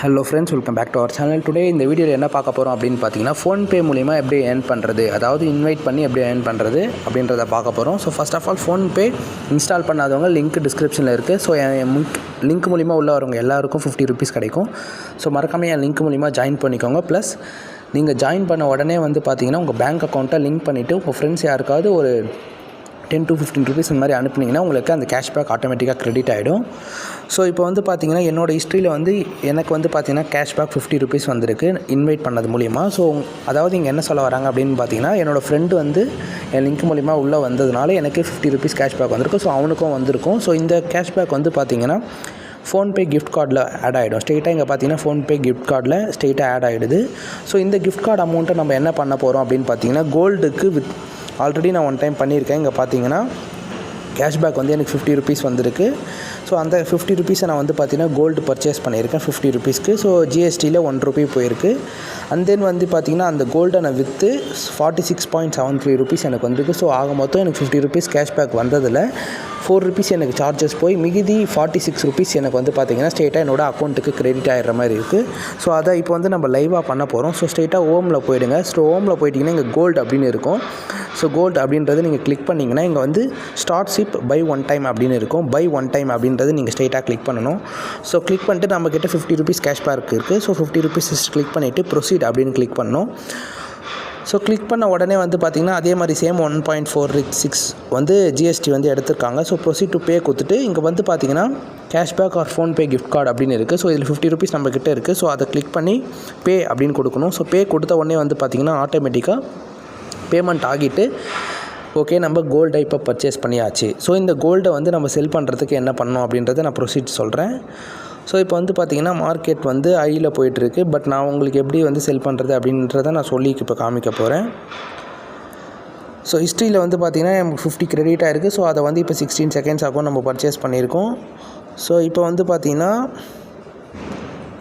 Hello friends, welcome back to our channel. Today இந்த வீடியோவில் என்ன பார்க்க போகிறோம் அப்படின்னு பார்த்தீங்கன்னா, ஃபோன்பே மூலிமா எப்படி ஏர்ன் பண்ணுறது, அதாவது இன்வைட் பண்ணி எப்படி ஏர்ன் பண்ணுறது அப்படின்றத பார்க்க போகிறோம். So first of all PhonePe install பண்ணாதவங்க லிங்க் டிஸ்கிரிப்ஷனில் இருக்குது. ஸோ என் லிங்க் மூலிமா உள்ள வரவங்க எல்லாருக்கும் 50 ருபீஸ் கிடைக்கும். ஸோ மறக்காமல் என் லிங்க் மூலிமா ஜாயின் பண்ணிக்கோங்க. ப்ளஸ் நீங்கள் ஜாயின் பண்ண உடனே வந்து பார்த்தீங்கன்னா உங்கள் பேங்க் அக்கௌண்ட்டை லிங்க் பண்ணிவிட்டு உங்கள் ஃப்ரெண்ட்ஸ் யாருக்காவது ஒரு 10 to 15 ருபீஸ் இந்த மாதிரி அனுப்புனீங்கன்னா உங்களுக்கு அந்த கேஷ்பேக் ஆட்டோமேட்டிக்காக க்ரெடிட் ஆகிடும். ஸோ இப்போ வந்து பார்த்திங்கன்னா என்னோடய ஹிஸ்ட்ரியில் வந்து எனக்கு வந்து பார்த்திங்கன்னா கேஷ்பேக் 50 ருபீஸ் வந்திருக்கு இன்வைட் பண்ணது மூலிமா. ஸோ அதாவது இங்கே என்ன சொல்ல வராங்க அப்படின்னு பார்த்தீங்கன்னா, என்னோடய ஃப்ரெண்டு வந்து என் லிங்க் மூலிமா உள்ளே வந்ததுனால எனக்கு 50 ருபீஸ் கேஷ்பேக் வந்திருக்கு. ஸோ அவனுக்கும் வந்திருக்கும். ஸோ இந்த கேஷ்பேக் வந்து பார்த்திங்கன்னா ஃபோன்பே கிஃப்ட் கார்டில் ஆட் ஆகிடும். ஸ்ட்ரெயிட்டாக இங்கே பார்த்தீங்கன்னா ஃபோன்பே கிஃப்ட் கார்டில் ஸ்ட்ரெயிட்டாக ஆட் ஆகிடுது. ஸோ இந்த கிஃப்ட் கார்டு அமௌண்ட்டை நம்ம என்ன பண்ண போகிறோம் அப்படின்னு பார்த்தீங்கன்னா, கோல்டுக்கு ஆல்ரெடி நான் ஒன் டைம் பண்ணியிருக்கேன். இங்கே பார்த்தீங்கன்னா கேஷ்பேக் வந்து எனக்கு 50 ருபீஸ் வந்திருக்கு. ஸோ அந்த 50 ருபீஸை நான் வந்து பார்த்தீங்கன்னா கோல்டு பர்ச்சேஸ் பண்ணியிருக்கேன் 50 ருபீஸ்க்கு. ஸோ ஜிஎஸ்டியில் 1 ருபி போயிருக்கு. அண்ட் தென் வந்து பார்த்திங்கன்னா அந்த கோல்டை நான் விற்று 46.73 ருபீஸ் எனக்கு வந்திருக்கு. ஸோ ஆக மொத்தம் எனக்கு 50 ருபீஸ் கேஷ்பேக் வந்ததில் 4 ருபீஸ் எனக்கு சார்ஜஸ் போய் மிகுதி 46 ருபீஸ் எனக்கு வந்து பார்த்திங்கன்னா ஸ்ட்ரெயிட்டாக என்னோடய அக்கௌண்ட்டுக்கு கிரெடிட் ஆகிடுற மாதிரி இருக்குது. ஸோ அதை இப்போ வந்து நம்ம லைவாக பண்ண போகிறோம். ஸோ ஸ்ட்ரெயிட்டாக ஹோமில் போயிடுங்க. ஸோ ஹோமில் போயிட்டிங்கன்னா இங்கே கோல்டு அப்படின்னு இருக்கும். ஸோ கோல்டு அப்படின்றது நீங்கள் கிளிக் பண்ணிங்கன்னா இங்கே வந்து start SIP by one time அப்படின்னு இருக்கும். பை ஒன் டைம் அப்படின்றது நீங்கள் ஸ்ட்ரெயிட்டாக கிளிக் பண்ணணும். ஸோ கிளிக் பண்ணிட்டு நம்மக்கிட்ட 50 ருபீஸ் கேஷ்பேக் இருக்குது. ஸோ 50 ருபீஸ் கிளிக் பண்ணிவிட்டு ப்ரொசீட் அப்படின்னு கிளிக் பண்ணணும். ஸோ கிளிக் பண்ண உடனே வந்து பார்த்திங்கன்னா அதே மாதிரி சேம் 1.46 வந்து ஜிஎஸ்டி வந்து எடுத்திருக்காங்க. ஸோ ப்ரொசீட் டு பே கொடுத்துட்டு இங்கே வந்து பார்த்திங்கன்னா cashback R PhonePe gift card அப்படின்னு இருக்குது. ஸோ இதில் 50 ருபீஸ் நம்மக்கிட்ட இருக்குது. ஸோ அதை கிளிக் பண்ணி பே அப்படின்னு கொடுக்கணும். ஸோ பே கொடுத்த உடனே வந்து பார்த்திங்கன்னா ஆட்டோமேட்டிக்காக பேமெண்ட் ஆகிட்டு ஓகே நம்ம கோல்டை இப்போ பர்ச்சேஸ் பண்ணியாச்சு. ஸோ இந்த கோல்டை வந்து நம்ம செல் பண்ணுறதுக்கு என்ன பண்ணணும் அப்படின்றத நான் ப்ரொசீட் சொல்கிறேன். ஸோ இப்போ வந்து பார்த்திங்கன்னா மார்க்கெட் வந்து ஐயில் போயிட்டுருக்கு. பட் நான் உங்களுக்கு எப்படி வந்து செல் பண்ணுறது அப்படின்றத நான் சொல்லி இப்போ காமிக்க போகிறேன். ஸோ ஹிஸ்ட்ரியில் வந்து பார்த்திங்கன்னா நமக்கு 50 கிரெடிட் ஆகிருக்கு. ஸோ அதை வந்து இப்போ 16 செகண்ட்ஸ் ஆகும் நம்ம பர்ச்சேஸ் பண்ணியிருக்கோம். ஸோ இப்போ வந்து பார்த்திங்கன்னா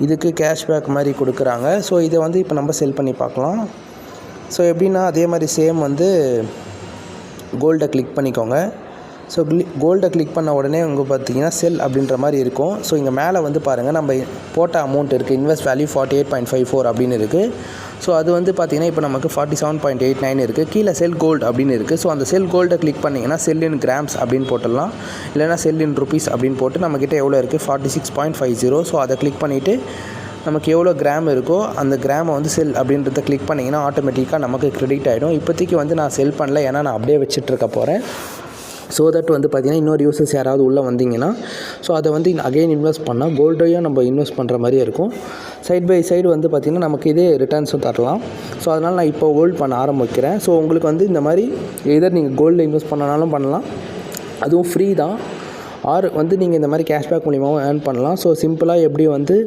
இதுக்கு கேஷ்பேக் மாதிரி கொடுக்குறாங்க. ஸோ இதை வந்து இப்போ நம்ம செல் பண்ணி பார்க்கலாம். ஸோ எப்படின்னா அதே மாதிரி சேம் வந்து கோல்டை கிளிக் பண்ணிக்கோங்க. ஸோ கோல்டை கிளிக் பண்ண உடனே உங்கள் பார்த்தீங்கன்னா செல் அப்படின்ற மாதிரி இருக்கும். ஸோ இங்கே மேலே வந்து பாருங்கள் நம்ம போட்ட அமௌண்ட் இருக்குது, இன்வெஸ்ட் வேல்யூ 48.54 அப்படின்னு இருக்குது. ஸோ அது வந்து பார்த்திங்கன்னா இப்போ நமக்கு 47.89 இருக்குது. கீழே செல் கோல்டு அப்படின்னு இருக்குது. ஸோ அந்த செல் கோல்டை கிளிக் பண்ணிங்கன்னா செல் இன் கிராம்ஸ் அப்படின்னு போட்டுடலாம், இல்லைனா செல் இன் ருபீஸ் அப்படின்னு போட்டு நம்மக்கிட்ட எவ்வளோ இருக்குது 46.50. ஸோ அதை கிளிக் பண்ணிவிட்டு நமக்கு எவ்வளோ கிராம் இருக்கோ அந்த கிராமை வந்து செல் அப்படின்றத கிளிக் பண்ணிங்கன்னா ஆட்டோமேட்டிக்காக நமக்கு கிரெடிட் ஆகிடும். இப்போதைக்கு வந்து நான் செல் பண்ணல, ஏன்னா நான் அப்படியே வச்சுட்ருக்க போகிறேன். ஸோ தட் வந்து பார்த்திங்கன்னா இன்னொரு யூசர்ஸ் யாராவது உள்ளே வந்தீங்கன்னா ஸோ அதை வந்து அகைன் இன்வெஸ்ட் பண்ணால் கோல்டையும் நம்ம இன்வெஸ்ட் பண்ணுற மாதிரியே இருக்கும். சைட் பை சைடு வந்து பார்த்திங்கன்னா நமக்கு இதே ரிட்டர்ன்ஸும் தரலாம். ஸோ அதனால் நான் இப்போ ஹோல்ட் பண்ண ஆரம்பிக்கிறேன். ஸோ உங்களுக்கு வந்து இந்த மாதிரி எதர் நீங்கள் கோல்டில் இன்வெஸ்ட் பண்ணனாலும் பண்ணலாம், அதுவும் ஃப்ரீ தான். ஆர் வந்து நீங்கள் இந்த மாதிரி கேஷ்பேக் மூலிமாவும் ஏர்ன் பண்ணலாம். ஸோ சிம்பிளாக எப்படி வந்து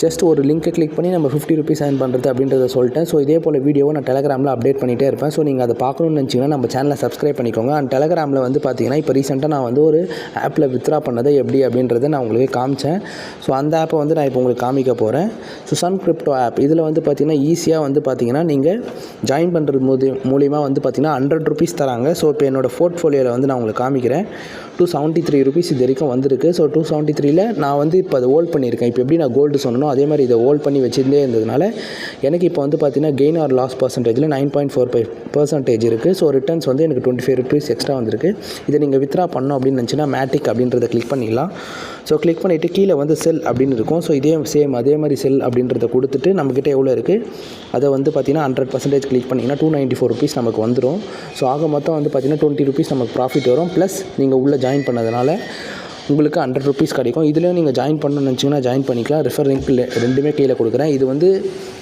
ஜஸ்ட் ஒரு லிங்க்கை கிளிக் பண்ணி நம்ம 50 ருபீஸ் ஏர்ன் பண்ணுறது அப்படின்றத சொல்லிட்டேன். ஸோ இதே போல் வீடியோவை நான் டெலகிராமில் அப்டேட் பண்ணிகிட்டே இருப்பேன். ஸோ நீங்கள் அதை பார்க்கணுன்னு நினச்சிங்கன்னா நம்ம சேனலை சப்ஸ்கிரைப் பண்ணிக்கோங்க. அண்ட் டெலகிராமில் வந்து பார்த்திங்கன்னா இப்போ ரீசெண்டாக நான் வந்து ஒரு ஆப்பில் வித்ரா பண்ணதை எப்படி அப்படின்றத நான் உங்களுக்கு காமிச்சேன். ஸோ அந்த ஆப்பை வந்து நான் இப்போ உங்களுக்கு காமிக்க போகிறேன். ஸோ சன் கிரிப்டோ ஆப் இதில் வந்து பார்த்திங்கன்னா ஈஸியாக வந்து பார்த்திங்கன்னா நீங்கள் ஜாயின் பண்ணுறது மூலிமா வந்து பார்த்திங்கன்னா 100 ருபீஸ் தராங்க. ஸோ இப்போ என்னோடய போர்ட்ஃபோலியோவில் வந்து நான் உங்களுக்கு காமிக்கிறேன். 273 ருபீஸ் இது வரைக்கும் வந்திருக்கு. ஸோ 273ல் நான் வந்து இப்போ அதை ஹோல்ட் பண்ணியிருக்கேன். இப்போ எப்படி நான் கோல்டு சொன்னனோ அதே மாதிரி இதை ஹோல்ட் பண்ணி வச்சுருந்தே இருந்ததுனால எனக்கு இப்போ வந்து பார்த்திங்கன்னா கெயின் ஆர் லாஸ் பர்சன்டேஜில் 9.45% இருக்குது. ஸோ ரிட்டர்ன்ஸ் வந்து எனக்கு 25 ருபீஸ் எக்ஸ்ட்ரா வந்திருக்கு. இதை நீங்கள் வித்ரா பண்ணோம் அப்படின்னு நினச்சின்னா மேட்டிக் அப்படின்றத கிளிக் பண்ணிடலாம். ஸோ கிளிக் பண்ணிவிட்டு கீழே வந்து செல் அப்படின்னு இருக்கும். ஸோ இதே சேம் அதே மாதிரி செல் அப்படின்றத கொடுத்துட்டு நம்மக்கிட்ட எவ்வளோ இருக்குது அதை வந்து பார்த்திங்கன்னா 100% கிளிக் பண்ணிங்கன்னா 294 ருபீஸ் நமக்கு வந்துடும். ஸோ ஆக மொத்தம் வந்து பார்த்திங்கன்னா 20 ருபீஸ் நமக்கு ப்ராஃபிட் வரும். ப்ளஸ் நீங்கள் உள்ளே ஜாயின் பண்ணதுனால உங்களுக்கு 100 ருபீஸ் கிடைக்கும். இதுலேயும் நீங்கள் ஜாயின் பண்ணணும்னு நினச்சிங்கன்னா ஜாயின் பண்ணிக்கலாம். ரெஃபர் லிங்க் ரெண்டுமே கீழே கொடுக்குறேன். இது வந்து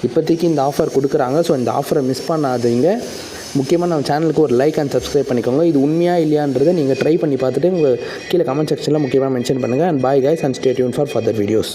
இப்போதைக்கு இந்த ஆஃபர் கொடுக்குறாங்க. ஸோ இந்த ஆஃபரை மிஸ் பண்ணாதீங்க. முக்கியமாக நம்ம சேனலுக்கு ஒரு லைக் அண்ட் சப்ஸ்கிரைப் பண்ணிக்கோங்க. இது உண்மையாக இல்லையான்றதை நீங்கள் ட்ரை பண்ணி பார்த்துட்டு உங்கள் கீழே கமெண்ட் செக்ஷனில் முக்கியமாக மென்ஷன் பண்ணுங்கள். And bye guys and stay tune for further videos.